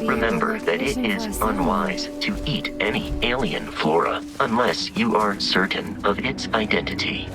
Remember that it is unwise to eat any alien flora unless you are certain of its identity.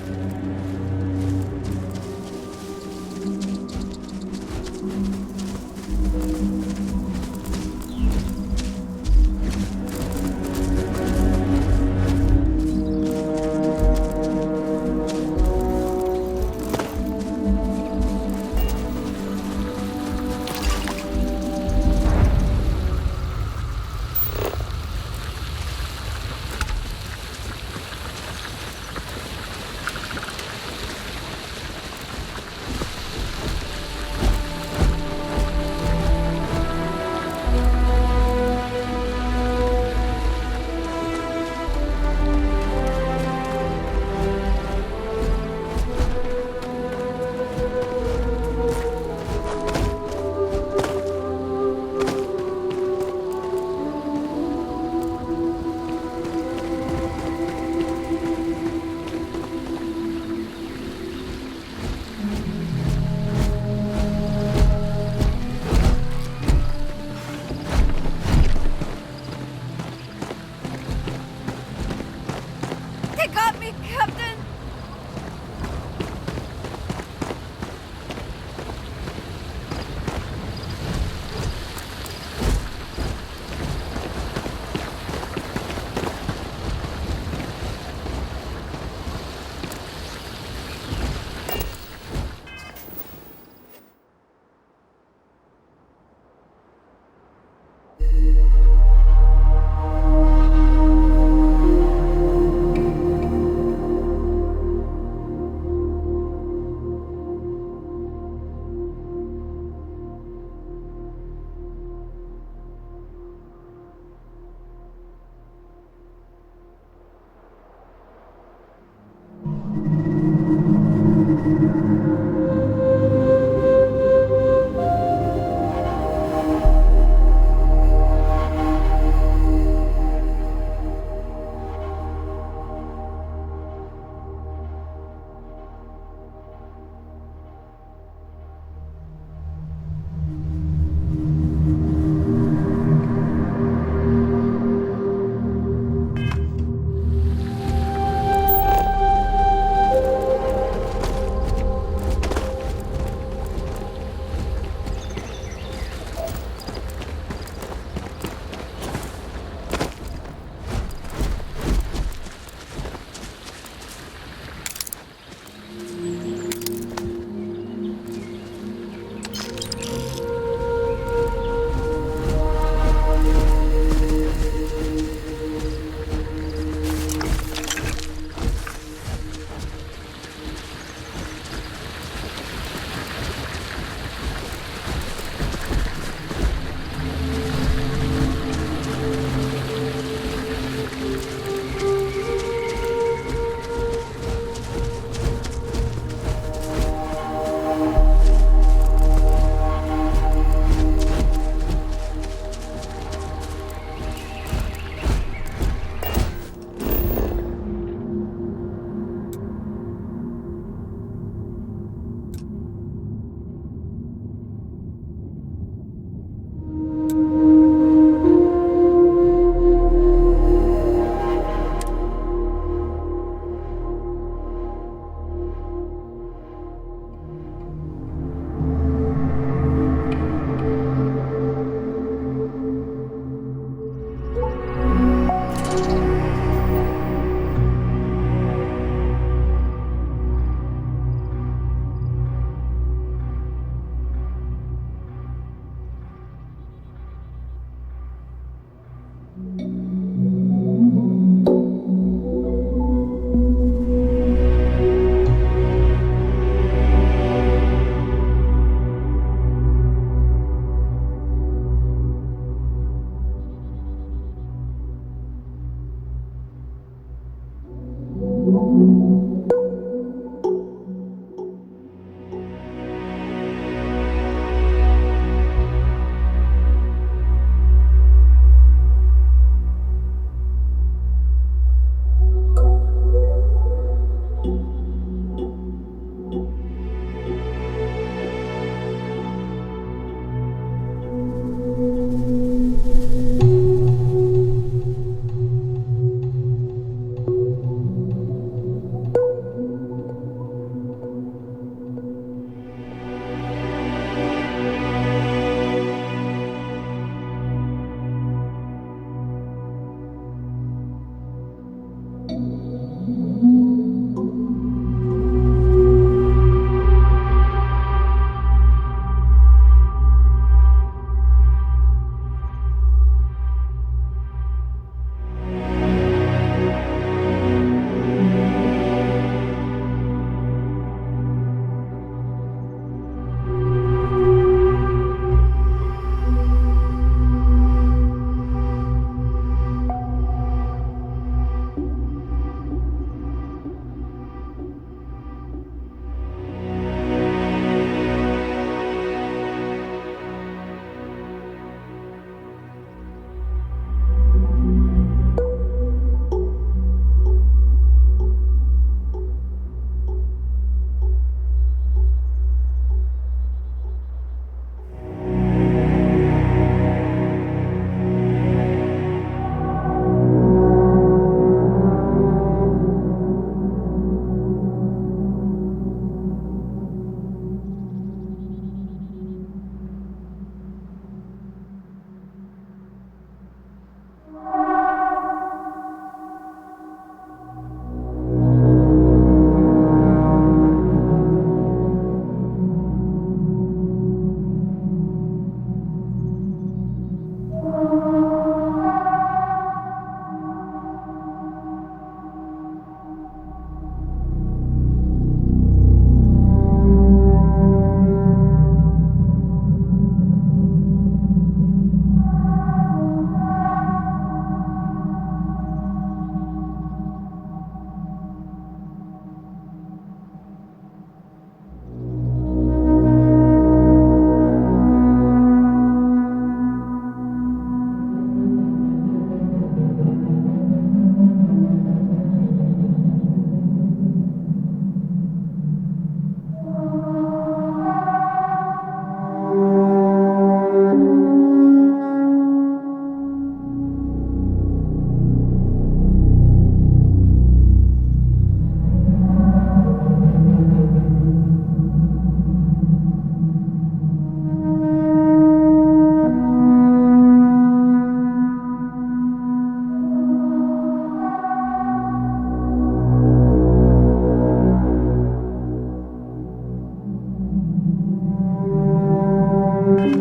I've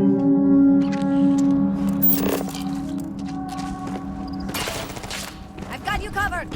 got you covered!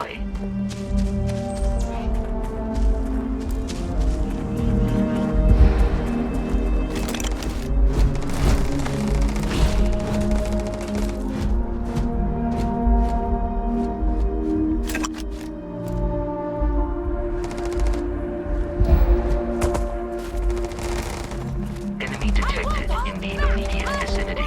nearby. Enemy detected in the immediate vicinity.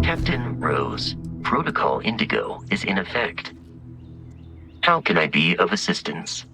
Captain Rose, Protocol Indigo is in effect. How can I be of assistance?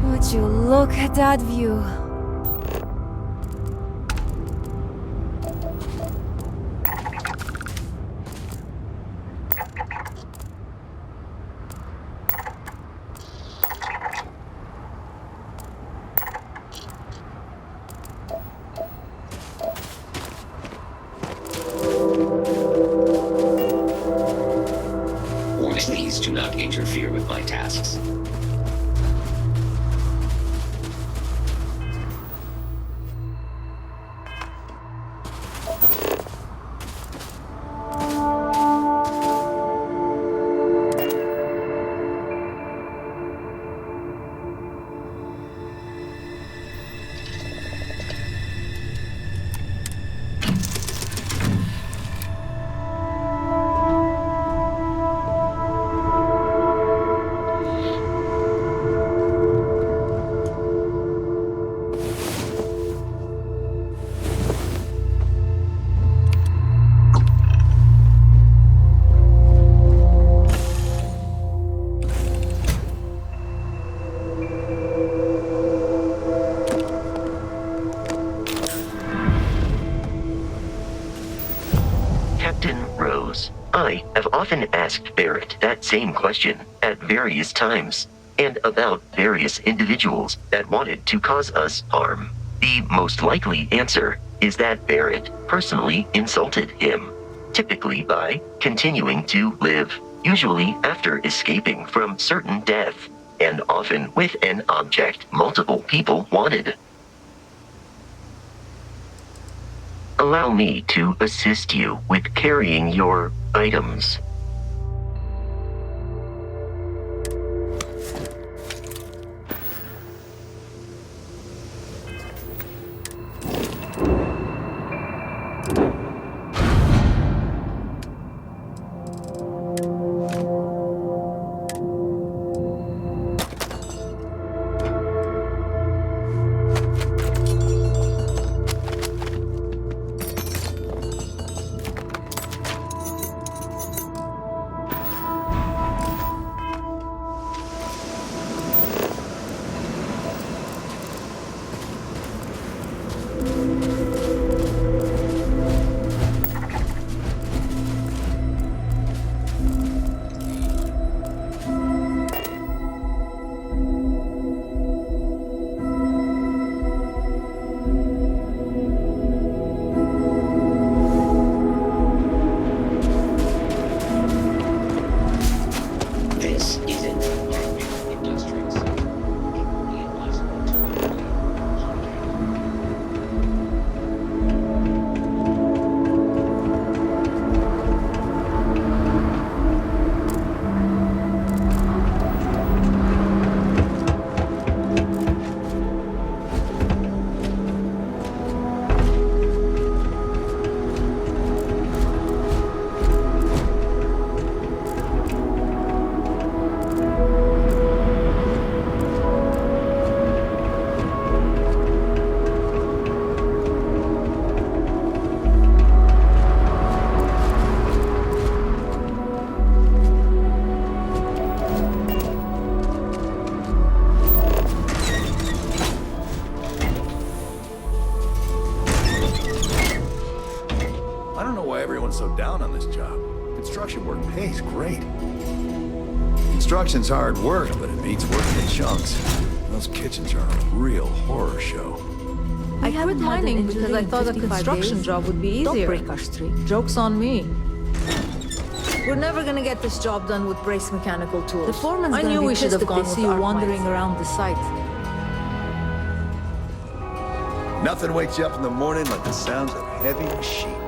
Would you look at that view? Please do not interfere with my tasks. Captain Rose, I have often asked Barrett that same question at various times, and about various individuals that wanted to cause us harm. The most likely answer is that Barrett personally insulted him, typically by continuing to live, usually after escaping from certain death, and often with an object multiple people wanted. Allow me to assist you with carrying your items. Construction's hard work, but it beats working in chunks. Those kitchens are a real horror show. I quit mining because I thought a construction job would be easier. Don't break our streak. Joke's on me. We're never gonna get this job done with Brace mechanical tools. The foreman's I knew we should have gone with you wandering around the site. Nothing wakes you up in the morning like the sounds of heavy machinery.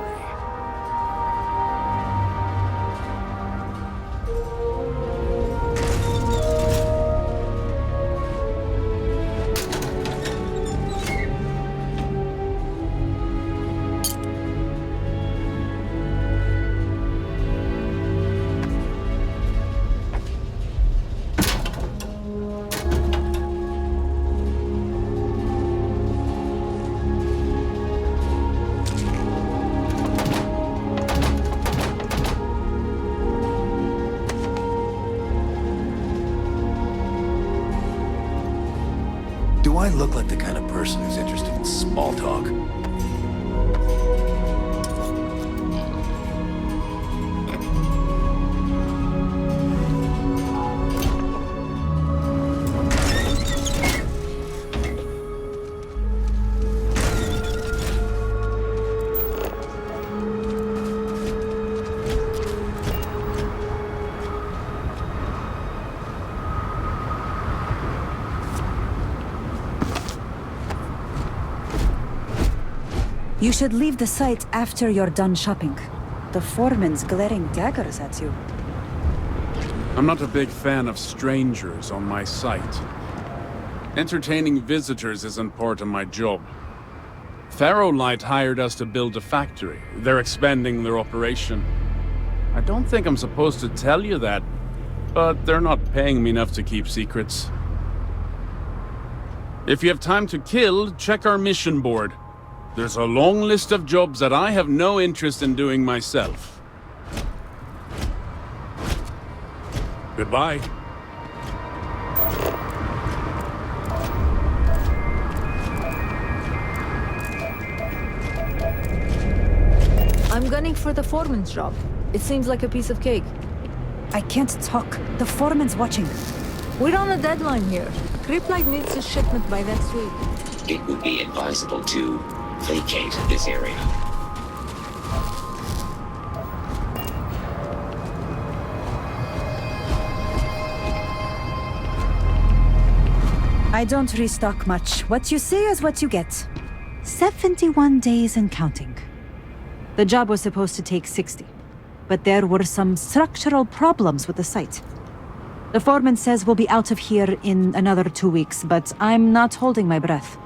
Do I look like the kind of person who's interested in small talk? You should leave the site after you're done shopping. The foreman's glaring daggers at you. I'm not a big fan of strangers on my site. Entertaining visitors isn't part of my job. Ferrolight hired us to build a factory. They're expanding their operation. I don't think I'm supposed to tell you that, but they're not paying me enough to keep secrets. If you have time to kill, check our mission board. There's a long list of jobs that I have no interest in doing myself. Goodbye. I'm gunning for the foreman's job. It seems like a piece of cake. I can't talk. The foreman's watching. We're on a deadline here. Creeplight needs a shipment by next week. It would be advisable to vacate this area. I don't restock much. What you see is what you get. 71 days and counting. The job was supposed to take 60, but there were some structural problems with the site. The foreman says we'll be out of here in another 2 weeks, but I'm not holding my breath.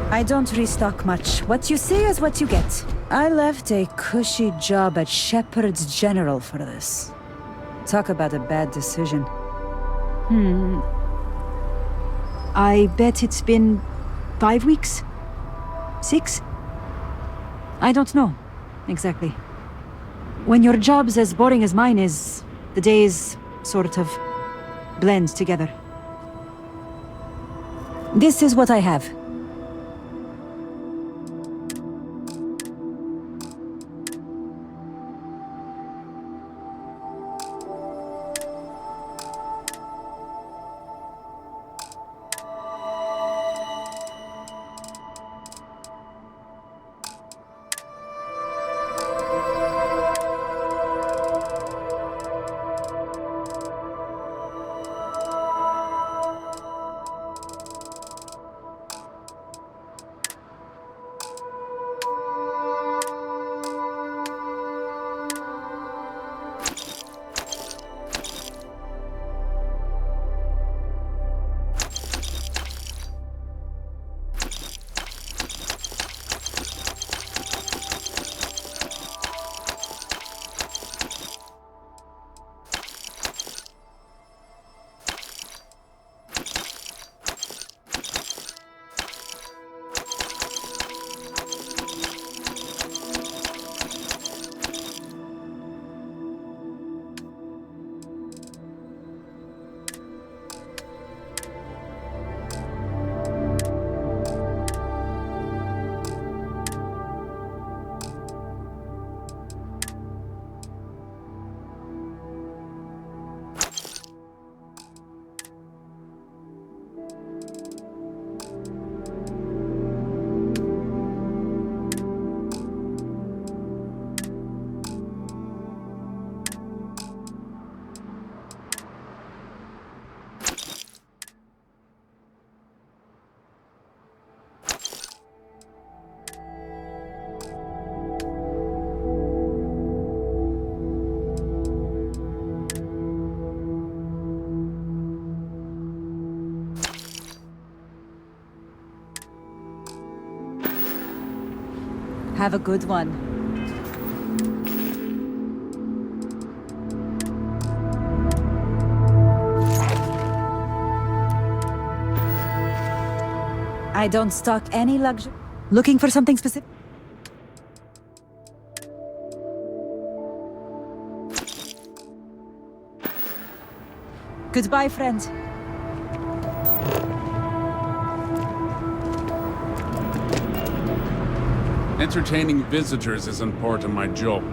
I don't restock much. What you see is what you get. I left a cushy job at Shepherd's General for this. Talk about a bad decision. I bet it's been 5 weeks? 6? I don't know, exactly. When your job's as boring as mine is, the days sort of blend together. This is what I have. Have a good one. I don't stock any luxury. Looking for something specific? Goodbye, friend. Entertaining visitors isn't part of my job.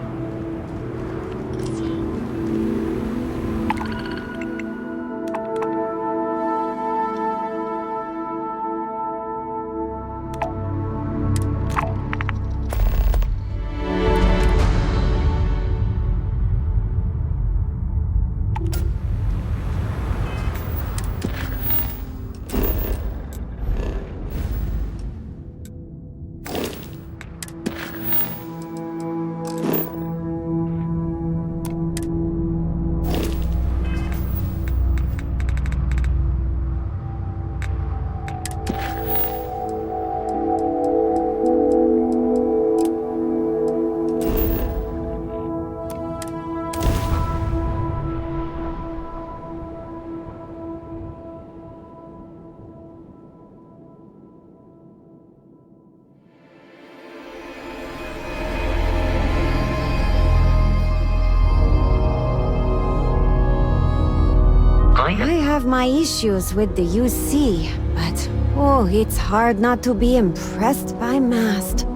I have my issues with the UC, but oh, it's hard not to be impressed by Mast.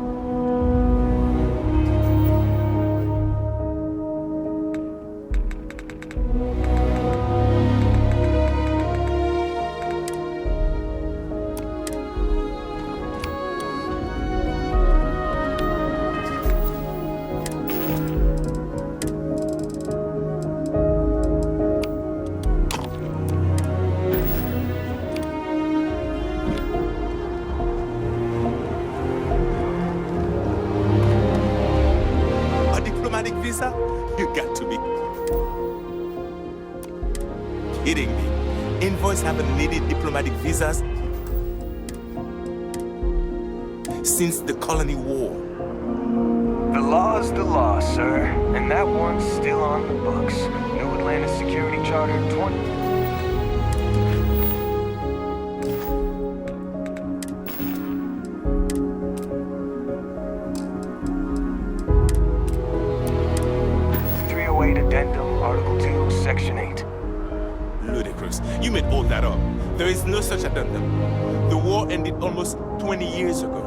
Visa? You got to be kidding me. Invoice haven't needed diplomatic visas. since the Colony War. The law's the law, sir, and that one's still on the books. New Atlantis Security Charter 20... Addendum, Article 2, Section 8. Ludicrous. You made all that up. There is no such addendum. The war ended almost 20 years ago.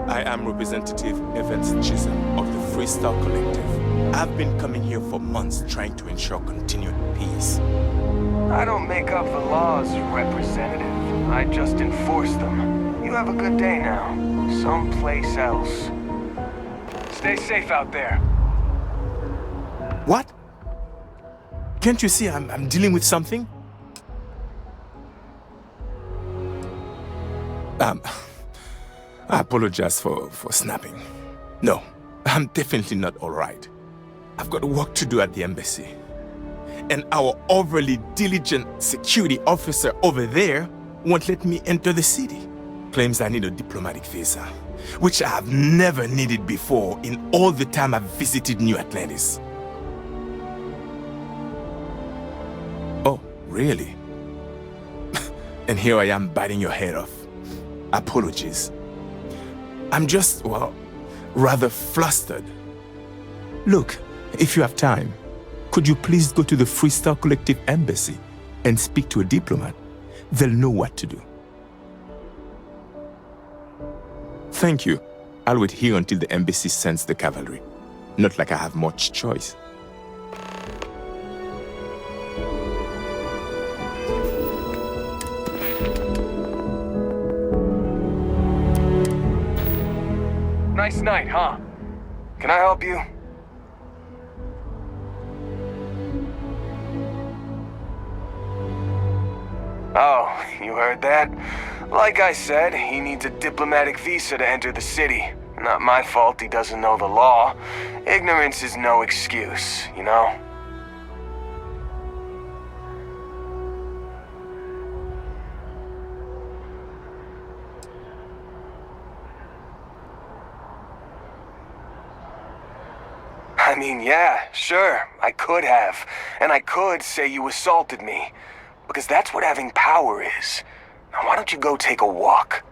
I am Representative Evans Chisholm of the Freestyle Collective. I've been coming here for months trying to ensure continued peace. I don't make up the laws, Representative. I just enforce them. You have a good day now. Someplace else. Stay safe out there. What? Can't you see I'm dealing with something? I apologize for snapping. No, I'm definitely not all right. I've got work to do at the embassy. And our overly diligent security officer over there won't let me enter the city. Claims I need a diplomatic visa, which I have never needed before in all the time I've visited New Atlantis. Oh, really? And here I am biting your head off. Apologies. I'm just, well, rather flustered. Look, if you have time, could you please go to the Freestyle Collective Embassy and speak to a diplomat? They'll know what to do. Thank you. I'll wait here until the embassy sends the cavalry. Not like I have much choice. Nice night, huh? Can I help you? Oh, you heard that? Like I said, he needs a diplomatic visa to enter the city. Not my fault he doesn't know the law. Ignorance is no excuse, you know? I mean, yeah, sure, I could have. And I could say you assaulted me. Because that's what having power is. Now why don't you go take a walk?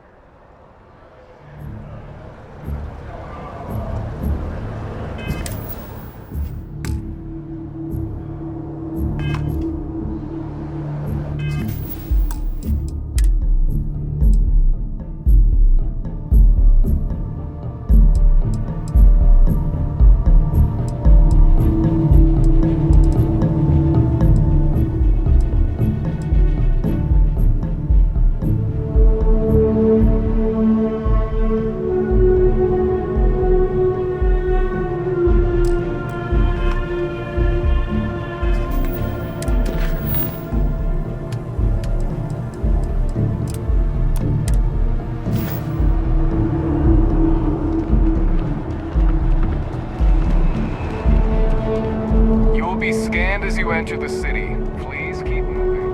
As you enter the city, please keep moving.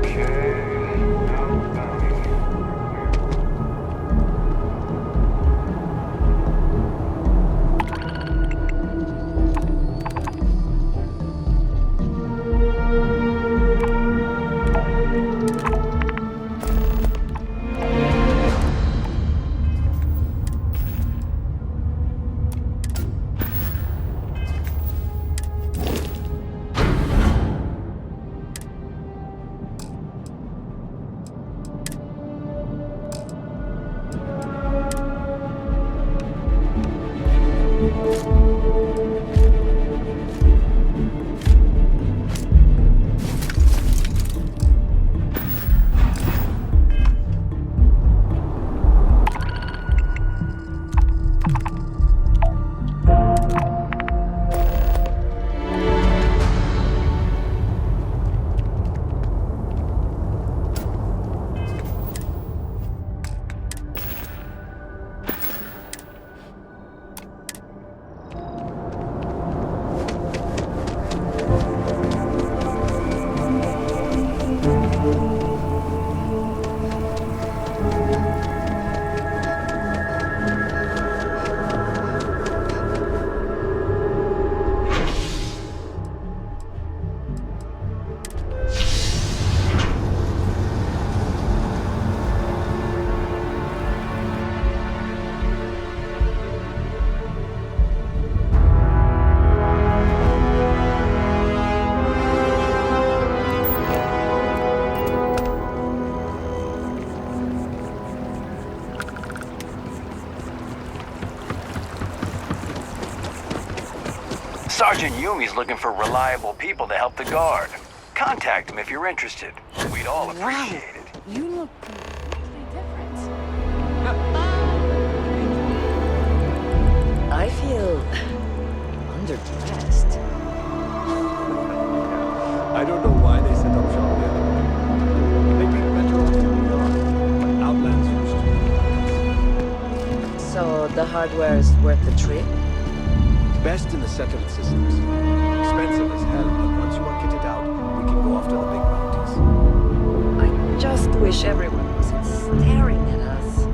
Okay. Sergeant Yumi's looking for reliable people to help the guard. Contact him if you're interested. We'd all appreciate it. You look completely different. I feel underdressed. I don't know why they set up shop there. Maybe better off in New York. But Outland's used to. So the hardware is worth the trip? Best in the settlement systems. Expensive as hell, but once you are kitted out, we can go after the big bounties. I just wish everyone wasn't staring at us.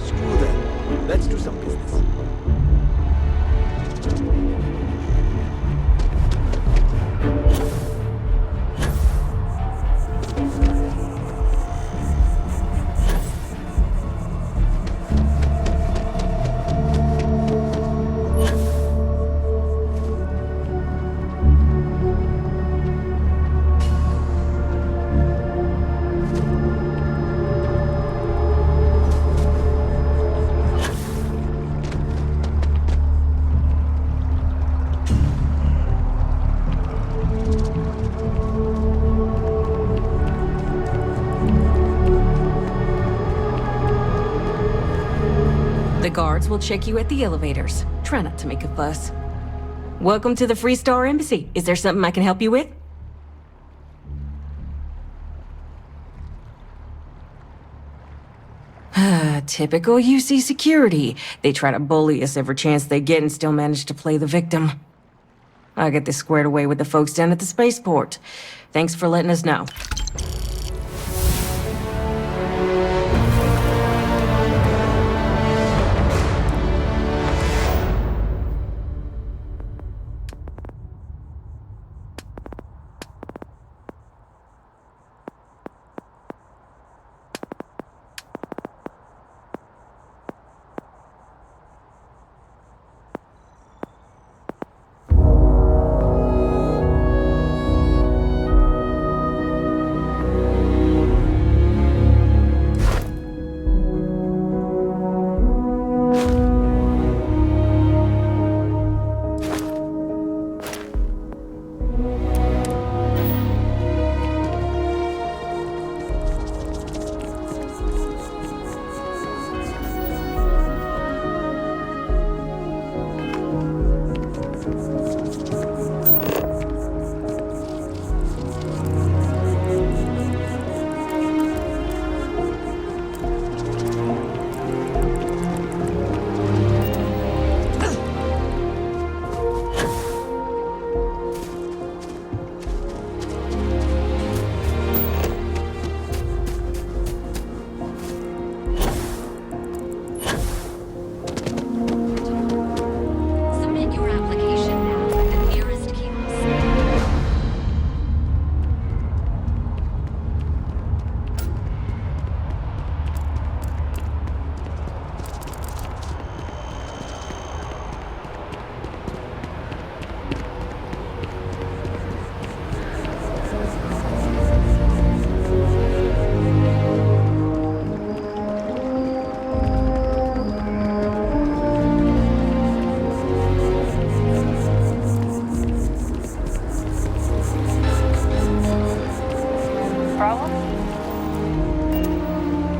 Screw them. Let's do some business. The guards will check you at the elevators. Try not to make a fuss. Welcome to the Free Star Embassy. Is there something I can help you with? Typical UC security. They try to bully us every chance they get and still manage to play the victim. I'll get this squared away with the folks down at the spaceport. Thanks for letting us know.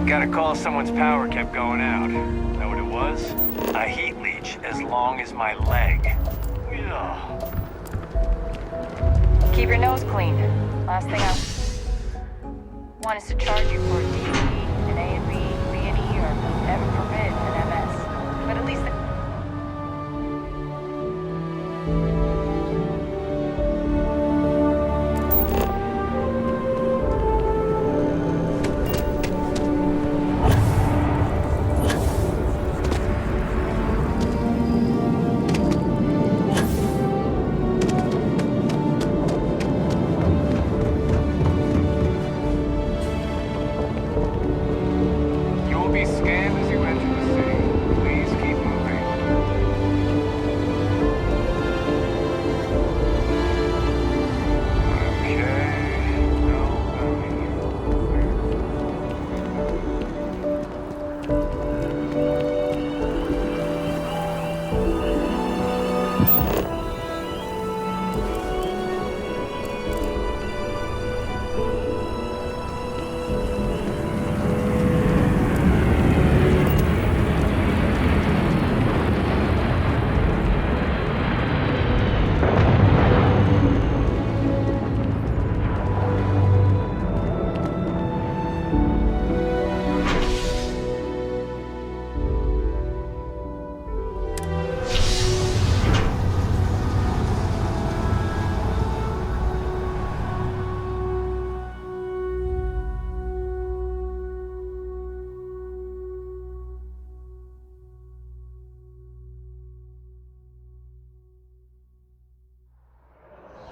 Got a call someone's power kept going out. Know what it was? A heat leech as long as my leg. Ugh. Keep your nose clean. Last thing I want is to charge you for a D&D, an A&B, B&E, or heaven forbid, an MS. But at least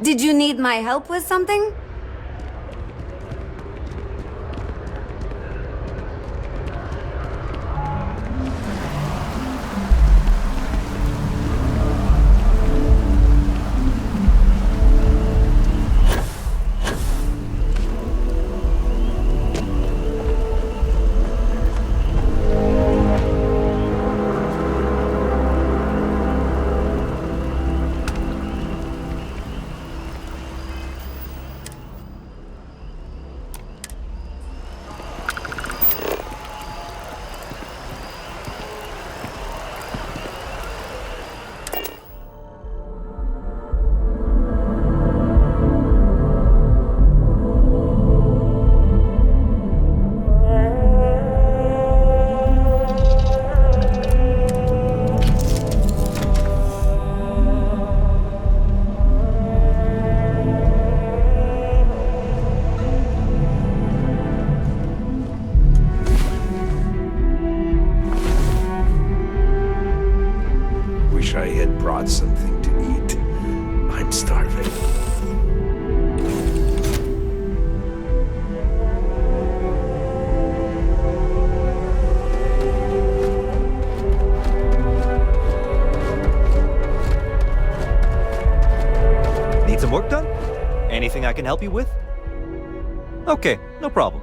Did you need my help with something? Wish I had brought something to eat. I'm starving. Need some work done? Anything I can help you with? Okay, no problem.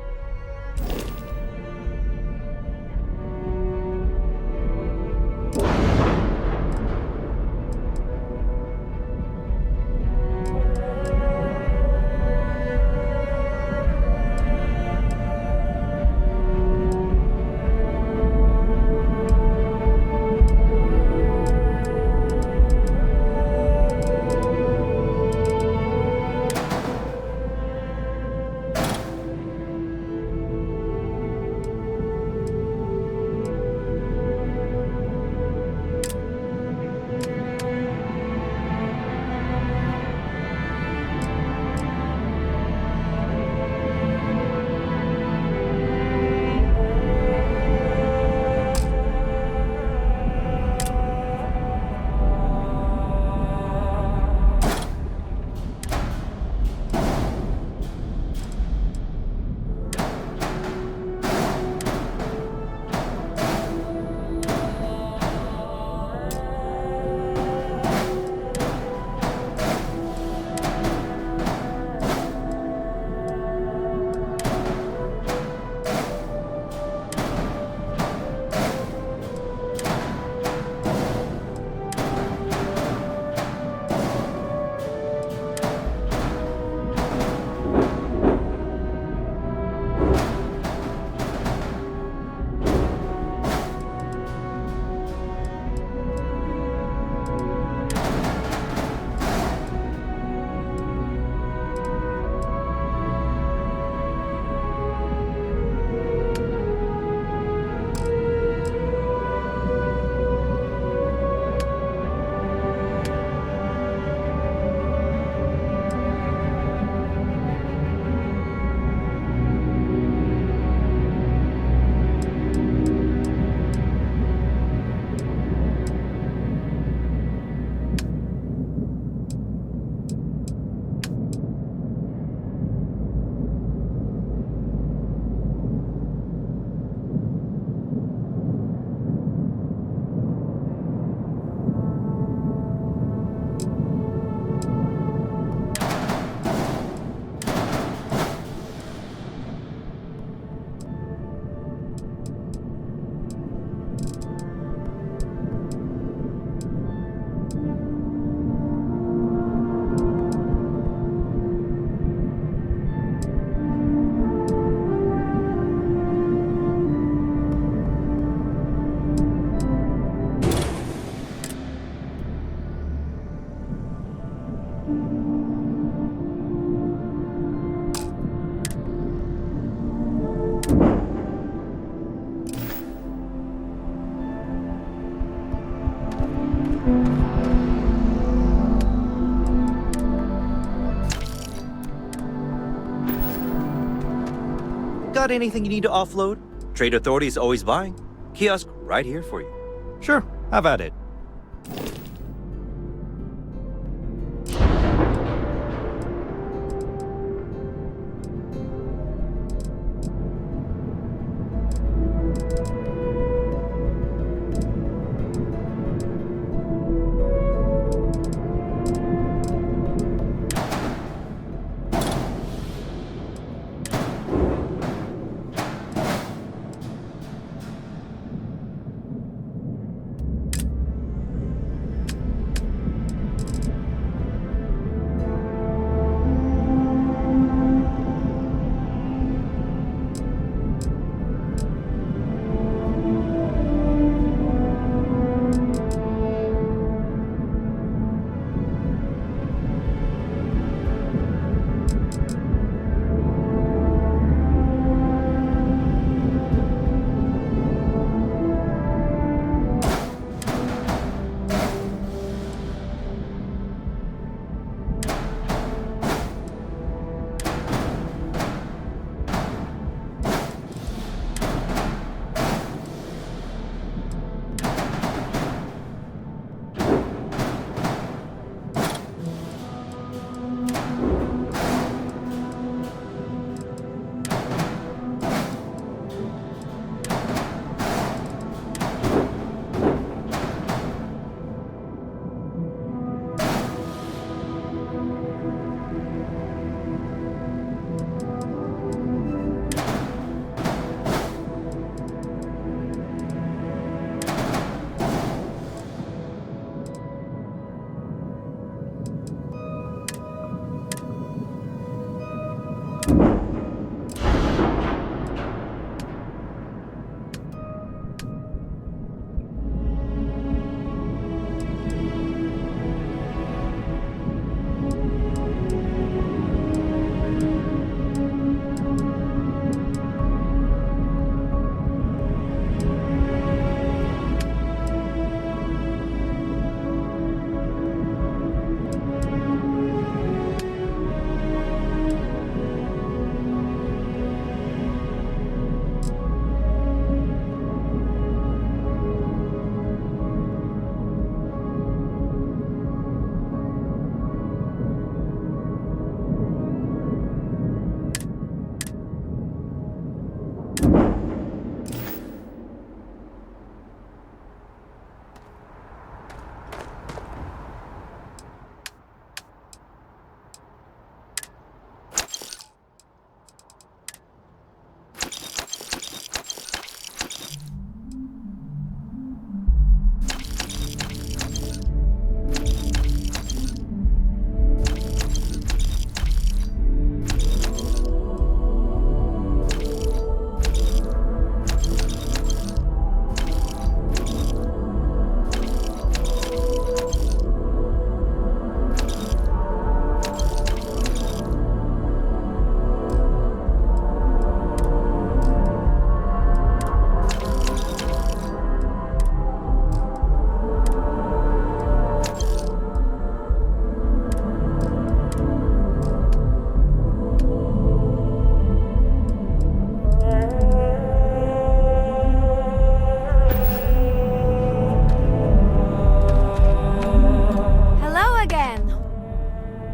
Got anything you need to offload? Trade Authority is always buying. Kiosk right here for you. Sure, have at it.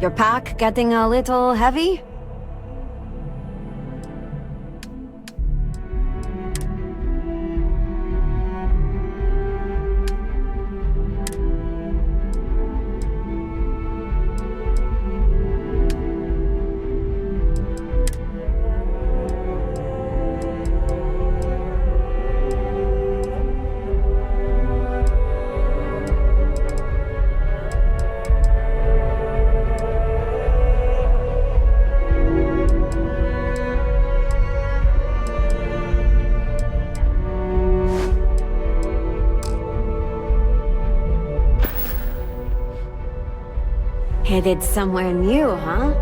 Your pack getting a little heavy? Headed somewhere new, huh?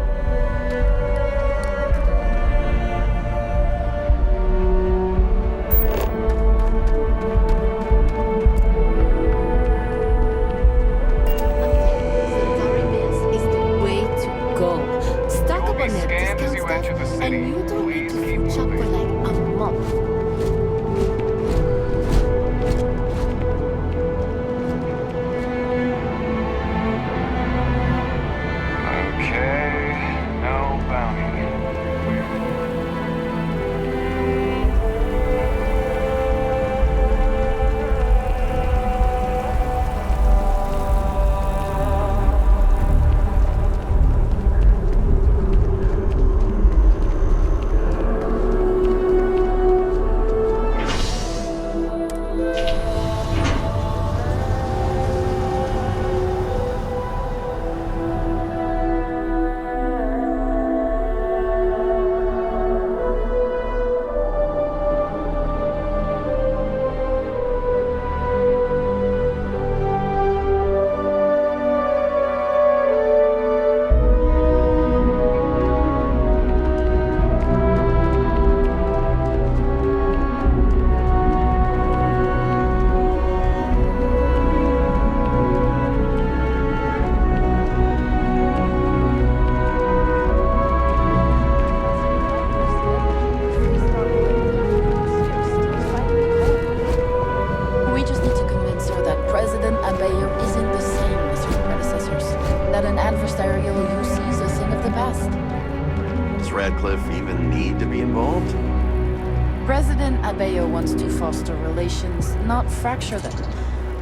President Abeyo wants to foster relations, not fracture them.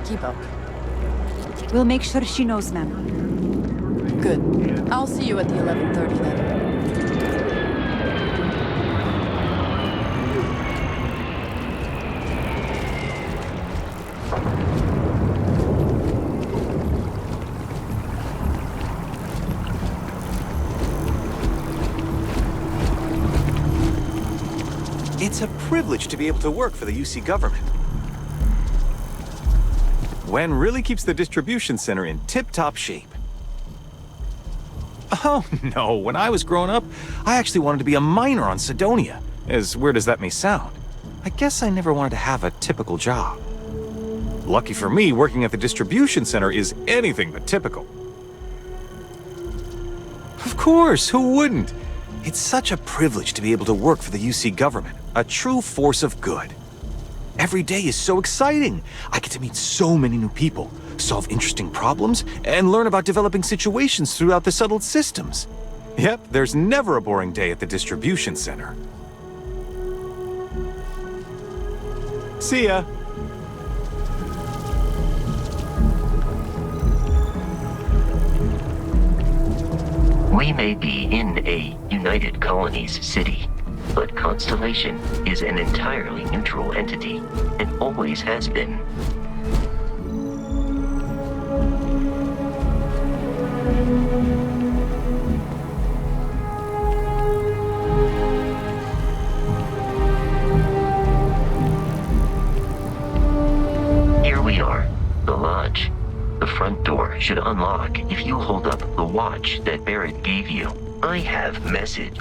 Keep up. We'll make sure she knows, ma'am. Good. I'll see you at the 11:30 then. It's a privilege to be able to work for the UC government. Wen really keeps the distribution center in tip-top shape. Oh, no. When I was growing up, I actually wanted to be a miner on Sidonia. As weird as that may sound. I guess I never wanted to have a typical job. Lucky for me, working at the distribution center is anything but typical. Of course, who wouldn't? It's such a privilege to be able to work for the UC government, a true force of good. Every day is so exciting. I get to meet so many new people, solve interesting problems, and learn about developing situations throughout the settled systems. Yep, there's never a boring day at the distribution center. See ya. We may be in a United Colonies city, but Constellation is an entirely neutral entity, and always has been. Here we are, the lodge. The front door should unlock if you hold up the watch that Barrett gave you. I have message.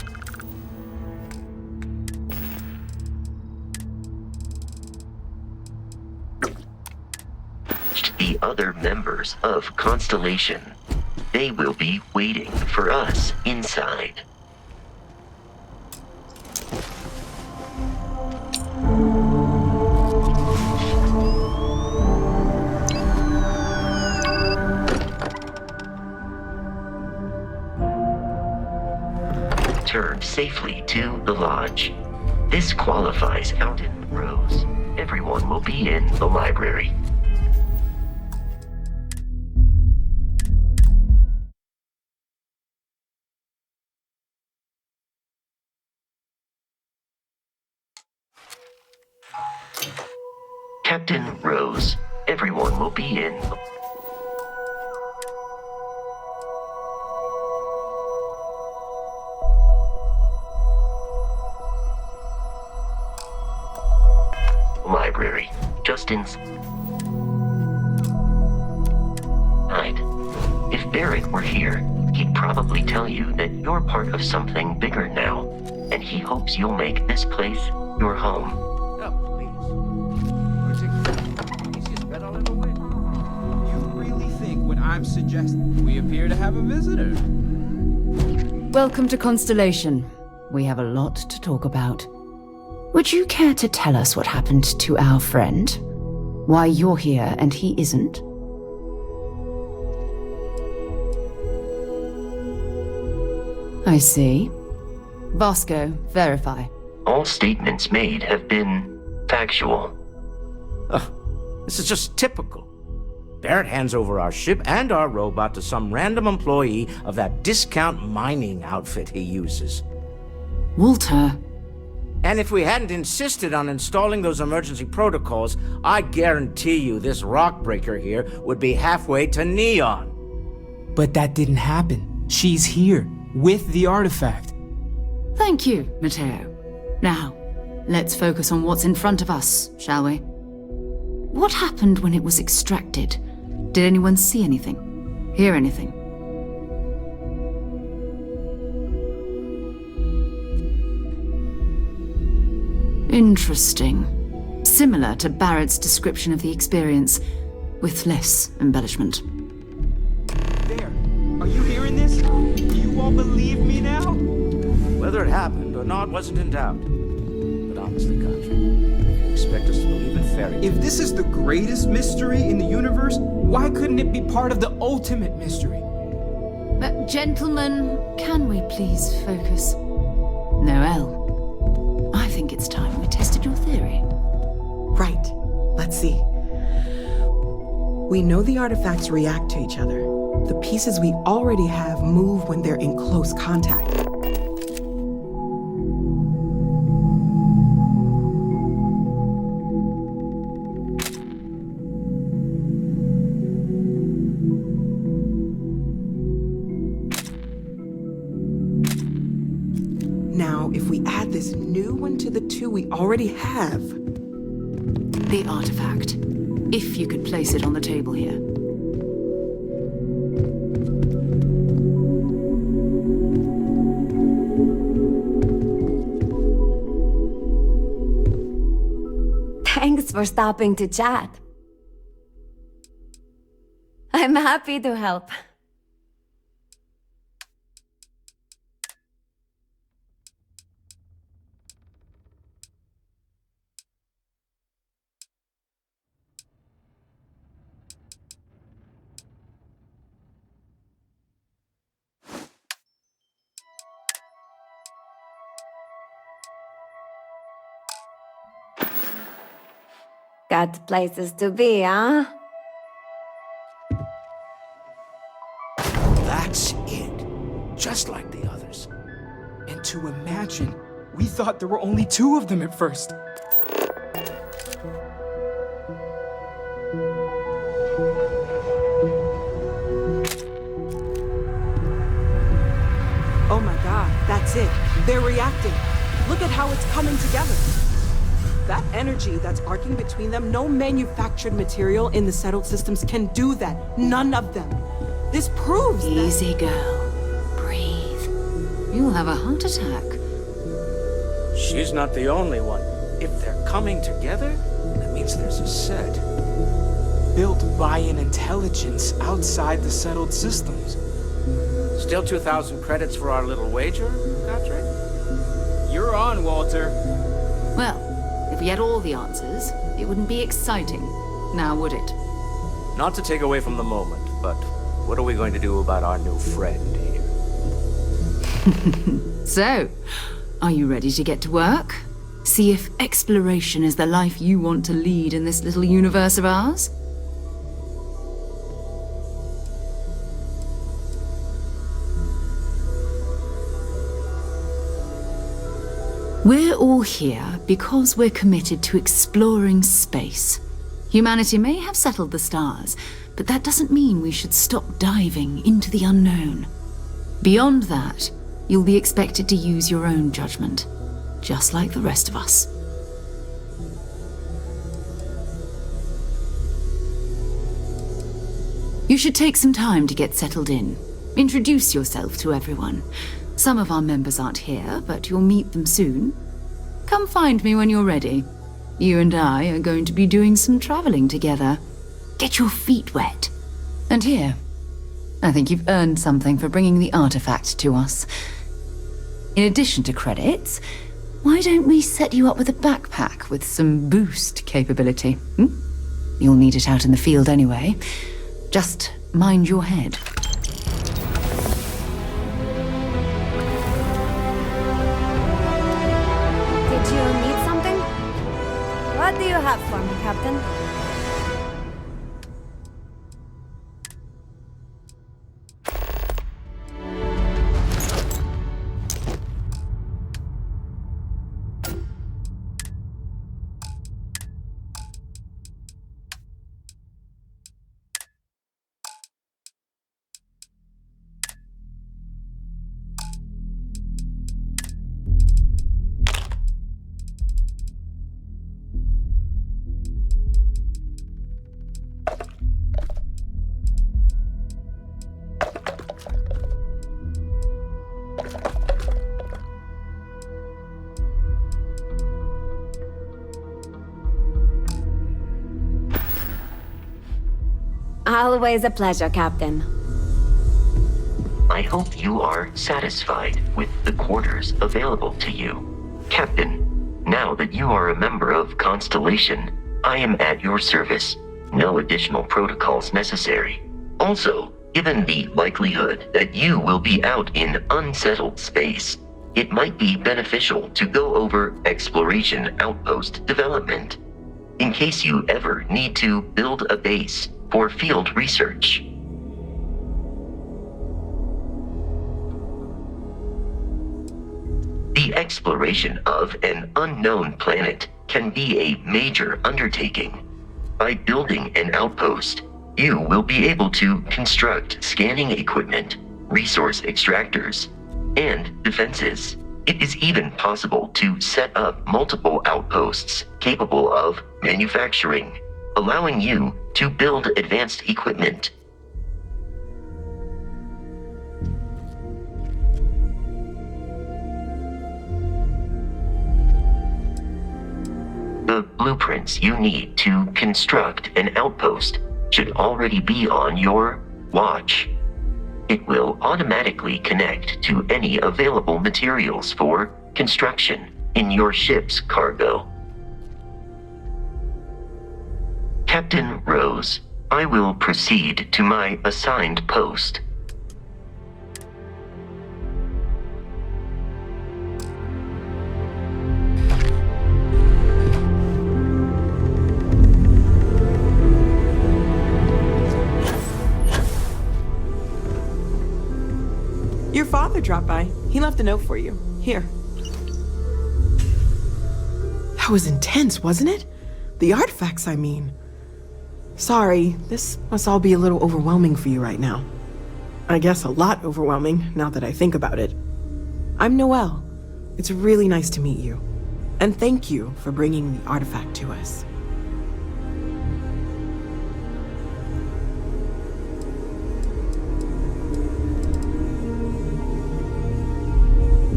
The other members of Constellation. They will be waiting for us inside. safely to the lodge. This qualifies Captain Rose. Everyone will be in the library. Captain Rose. Everyone will be in the library. Just inside. If Barrett were here, he'd probably tell you that you're part of something bigger now, and he hopes you'll make this place your home. I'm suggesting we appear to have a visitor. Welcome to Constellation. We have a lot to talk about. Would you care to tell us what happened to our friend? Why you're here and he isn't? I see. Vasco, verify. All statements made have been factual. This is just typical. Barrett hands over our ship and our robot to some random employee of that discount mining outfit he uses. Walter. And if we hadn't insisted on installing those emergency protocols, I guarantee you this rock breaker here would be halfway to Neon. But that didn't happen. She's here, with the artifact. Thank you, Matteo. Now, let's focus on what's in front of us, shall we? What happened when it was extracted? Did anyone see anything? Hear anything? Interesting. Similar to Barrett's description of the experience, with less embellishment. There. Are you hearing this? Do you all believe me now? Whether it happened or not wasn't in doubt. But honestly, Country, you expect us to believe in fairy tales? If this is the greatest mystery in the universe, why couldn't it be part of the ultimate mystery? But gentlemen, can we please focus? Noel, I think it's time we tested your theory. Right. Let's see. We know the artifacts react to each other. The pieces we already have move when they're in close contact. Now, if we add this new one to the two we already have... The artifact. If you could place it on the table here. Thanks for stopping to chat. I'm happy to help. Got places to be, huh? That's it. Just like the others. And to imagine, we thought there were only two of them at first. Oh my god, that's it. They're reacting. Look at how it's coming together. That energy that's arcing between them, no manufactured material in the settled systems can do that. None of them. This proves that... Easy, girl. Breathe. You'll have a heart attack. She's not the only one. If they're coming together, that means there's a set. Built by an intelligence outside the settled systems. Still 2,000 credits for our little wager, Patrick? You're on, Walter. Well, if we had all the answers, it wouldn't be exciting, now would it? Not to take away from the moment, but what are we going to do about our new friend here? So, are you ready to get to work? See if exploration is the life you want to lead in this little universe of ours? We're all here because we're committed to exploring space. Humanity may have settled the stars, but that doesn't mean we should stop diving into the unknown. Beyond that, you'll be expected to use your own judgment, just like the rest of us. You should take some time to get settled in. Introduce yourself to everyone. Some of our members aren't here, but you'll meet them soon. Come find me when you're ready. You and I are going to be doing some traveling together. Get your feet wet. And here, I think you've earned something for bringing the artifact to us. In addition to credits, why don't we set you up with a backpack with some boost capability? You'll need it out in the field anyway. Just mind your head. Did you need something? What do you have for me, Captain? Always a pleasure, Captain. I hope you are satisfied with the quarters available to you. Captain, now that you are a member of Constellation, I am at your service. No additional protocols necessary. Also, given the likelihood that you will be out in unsettled space, it might be beneficial to go over exploration outpost development, in case you ever need to build a base for field research. The exploration of an unknown planet can be a major undertaking. By building an outpost, you will be able to construct scanning equipment, resource extractors, and defenses. It is even possible to set up multiple outposts capable of manufacturing, allowing you to build advanced equipment. The blueprints you need to construct an outpost should already be on your watch. It will automatically connect to any available materials for construction in your ship's cargo. Captain Rose, I will proceed to my assigned post. Your father dropped by. He left a note for you. Here. That was intense, wasn't it? The artifacts, I mean. Sorry, this must all be a little overwhelming for you right now. I guess a lot overwhelming, now that I think about it. I'm Noelle. It's really nice to meet you. And thank you for bringing the artifact to us.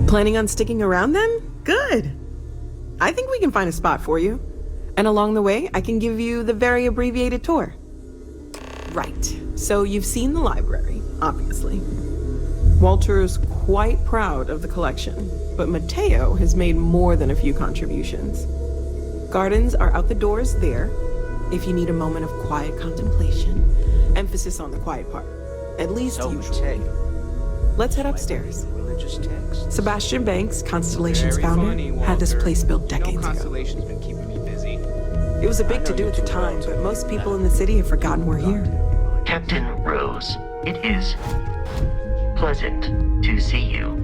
Planning on sticking around then? Good. I think we can find a spot for you. And along the way, I can give you the very abbreviated tour. Right. So you've seen the library, obviously. Walter's quite proud of the collection, but Mateo has made more than a few contributions. Gardens are out the doors there, if you need a moment of quiet contemplation. Emphasis on the quiet part. At least So, usually. Mateo, let's head upstairs. Religious text. Sebastian Banks, Constellation's Very founder, funny, had this Walter. place built You know decades ago. Constellation's been keeping me busy. It was a I big know to-do you at the too well time, to but most admit people that. in the city have forgotten we're here. Captain Rose, it is pleasant to see you.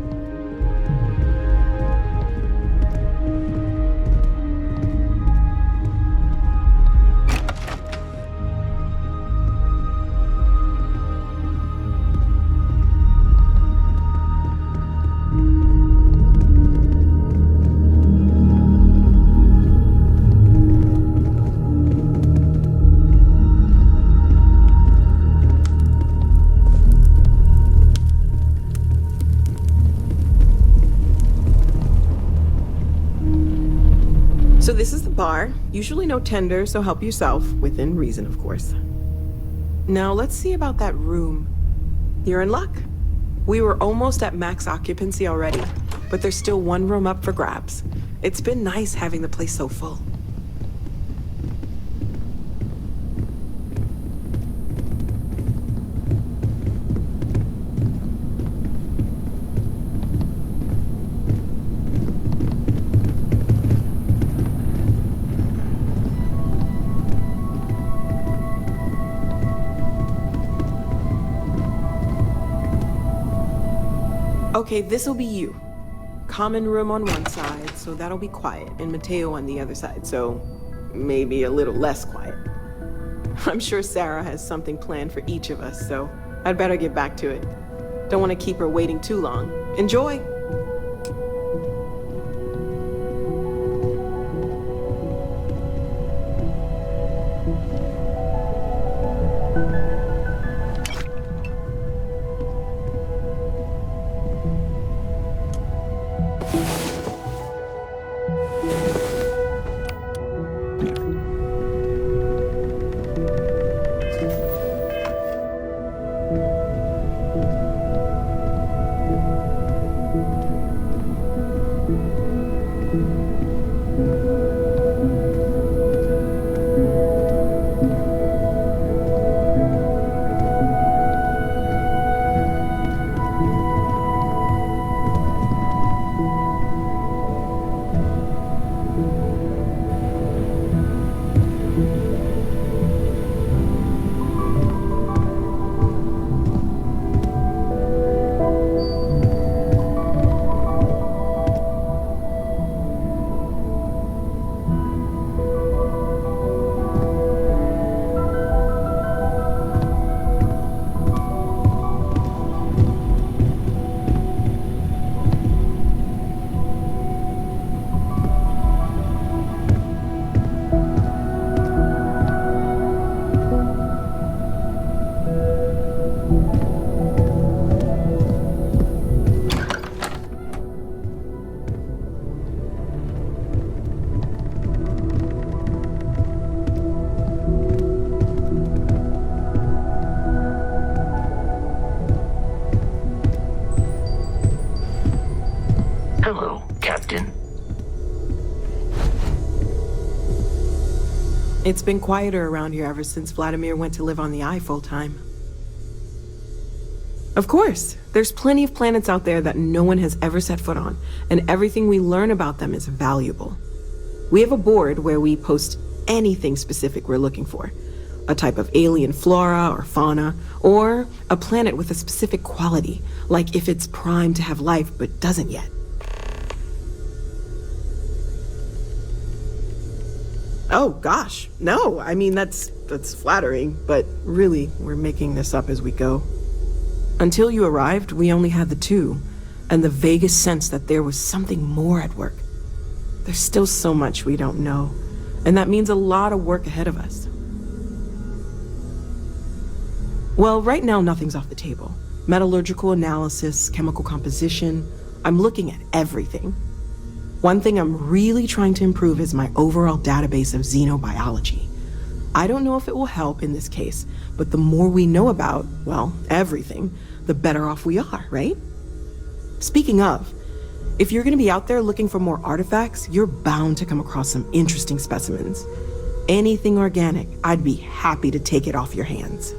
So this is the bar. Usually no tender, so help yourself, within reason, of course. Now let's see about that room. You're in luck. We were almost at max occupancy already, but there's still one room up for grabs. It's been nice having the place so full. Okay, this'll be you. Common room on one side, so that'll be quiet, and Mateo on the other side, so maybe a little less quiet. I'm sure Sarah has something planned for each of us, so I'd better get back to it. Don't want to keep her waiting too long. Enjoy! Hello, Captain. It's been quieter around here ever since Vladimir went to live on the Eye full-time. Of course, there's plenty of planets out there that no one has ever set foot on, and everything we learn about them is valuable. We have a board where we post anything specific we're looking for. A type of alien flora or fauna, or a planet with a specific quality, like if it's primed to have life but doesn't yet. Oh gosh, no, I mean that's flattering, but really, we're making this up as we go. Until you arrived, we only had the two, and the vaguest sense that there was something more at work. There's still so much we don't know, and that means a lot of work ahead of us. Well, right now nothing's off the table. Metallurgical analysis, chemical composition, I'm looking at everything. One thing I'm really trying to improve is my overall database of xenobiology. I don't know if it will help in this case, but the more we know about, well, everything, the better off we are, right? Speaking of, if you're gonna be out there looking for more artifacts, you're bound to come across some interesting specimens. Anything organic, I'd be happy to take it off your hands.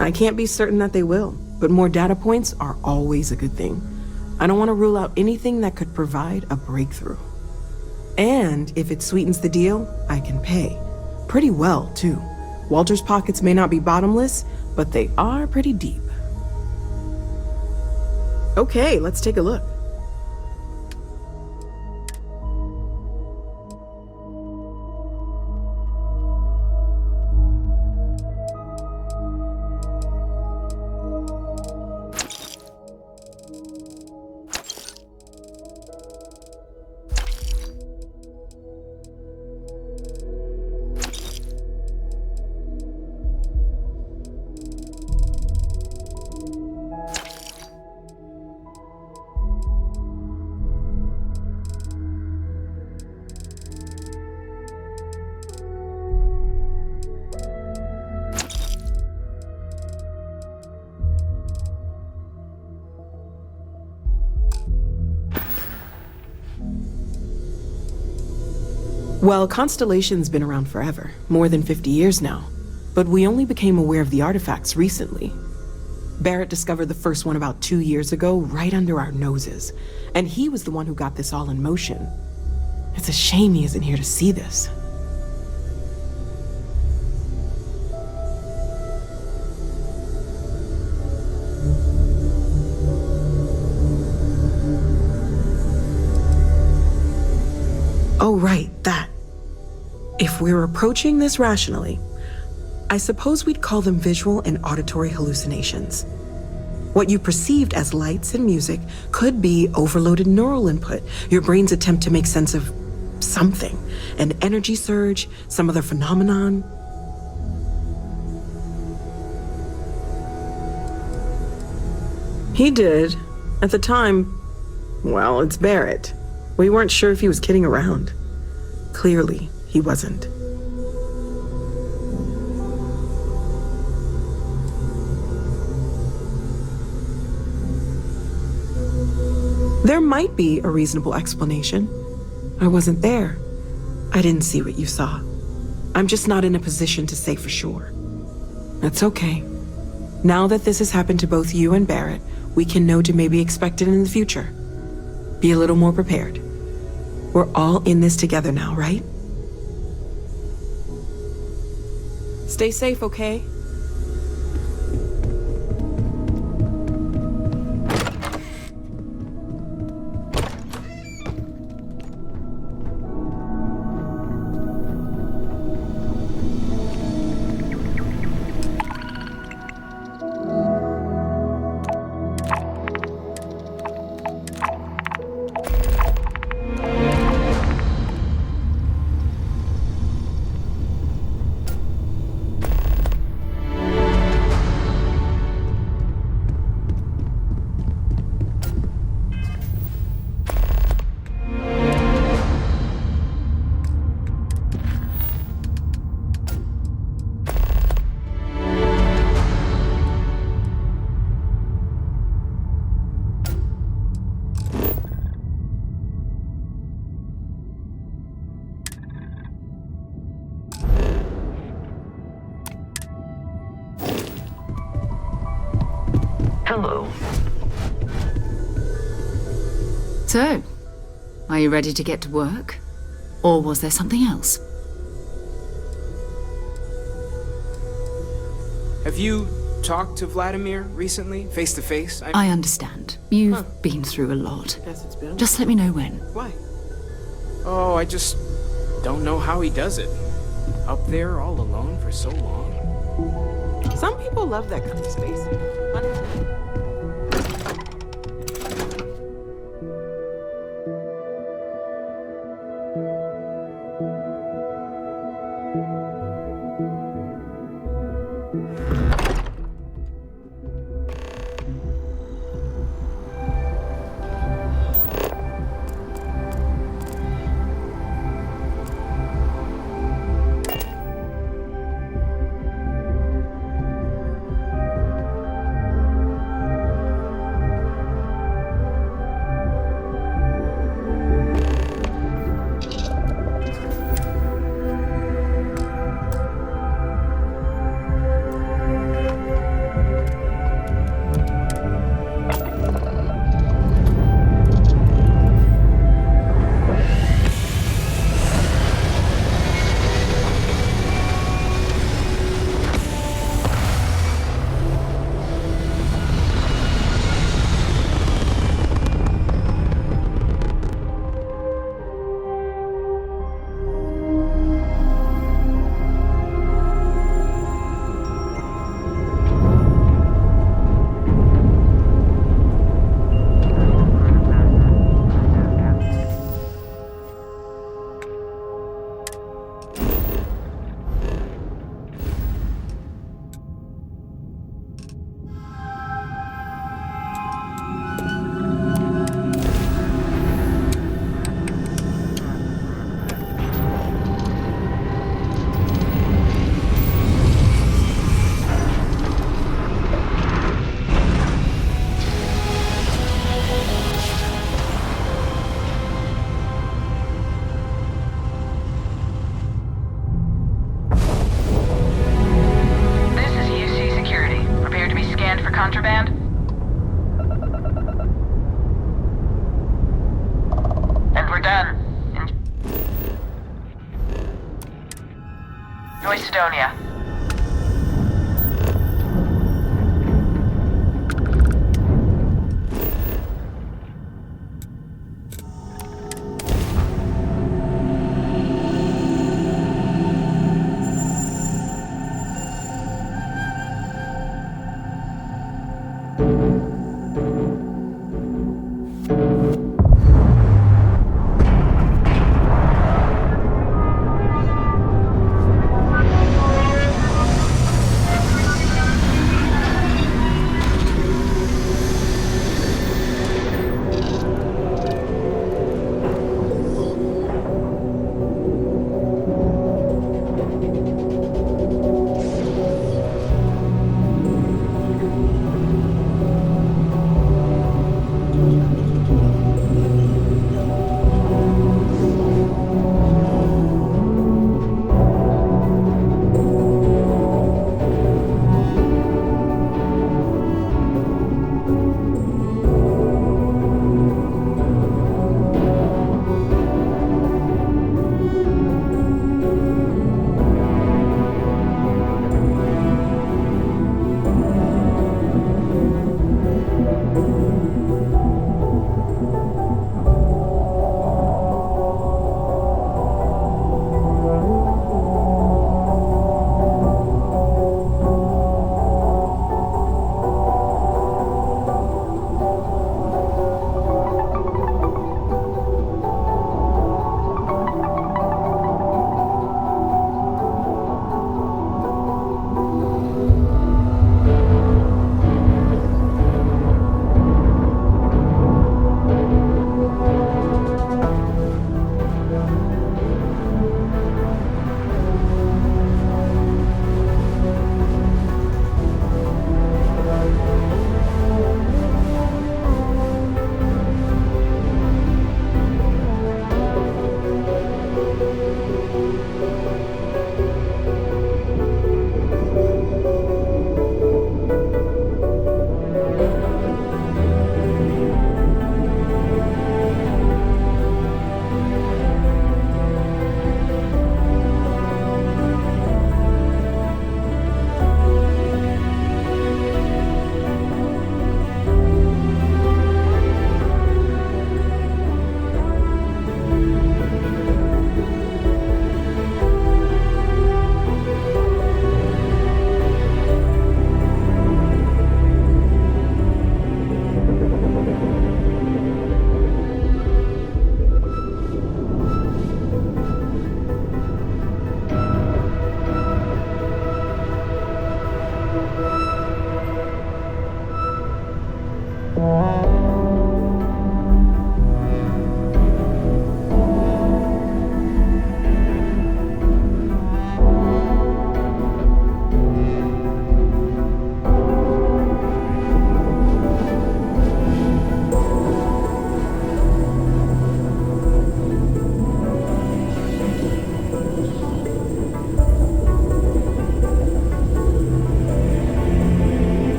I can't be certain that they will, but more data points are always a good thing. I don't want to rule out anything that could provide a breakthrough. And if it sweetens the deal, I can pay. Pretty well, too. Walter's pockets may not be bottomless, but they are pretty deep. Okay, let's take a look. Well, Constellation's been around forever, more than 50 years now. But we only became aware of the artifacts recently. Barrett discovered the first one about 2 years ago, right under our noses. And he was the one who got this all in motion. It's a shame he isn't here to see this. Oh, right, that. If we're approaching this rationally, I suppose we'd call them visual and auditory hallucinations. What you perceived as lights and music could be overloaded neural input, your brain's attempt to make sense of something, an energy surge, some other phenomenon. He did. At the time, well, it's Barrett. We weren't sure if he was kidding around. Clearly, he wasn't. There might be a reasonable explanation. I wasn't there. I didn't see what you saw. I'm just not in a position to say for sure. That's okay. Now that this has happened to both you and Barrett, we can know to maybe expect it in the future. Be a little more prepared. We're all in this together now, right? Stay safe, okay? Hello. So, are you ready to get to work? Or was there something else? Have you talked to Vladimir recently, face to face? I understand. You've been through a lot. Guess it's been. Just let me know when. Why? Oh, I just don't know how he does it. Up there all alone for so long. Some people love that kind of space. Noise Sidonia.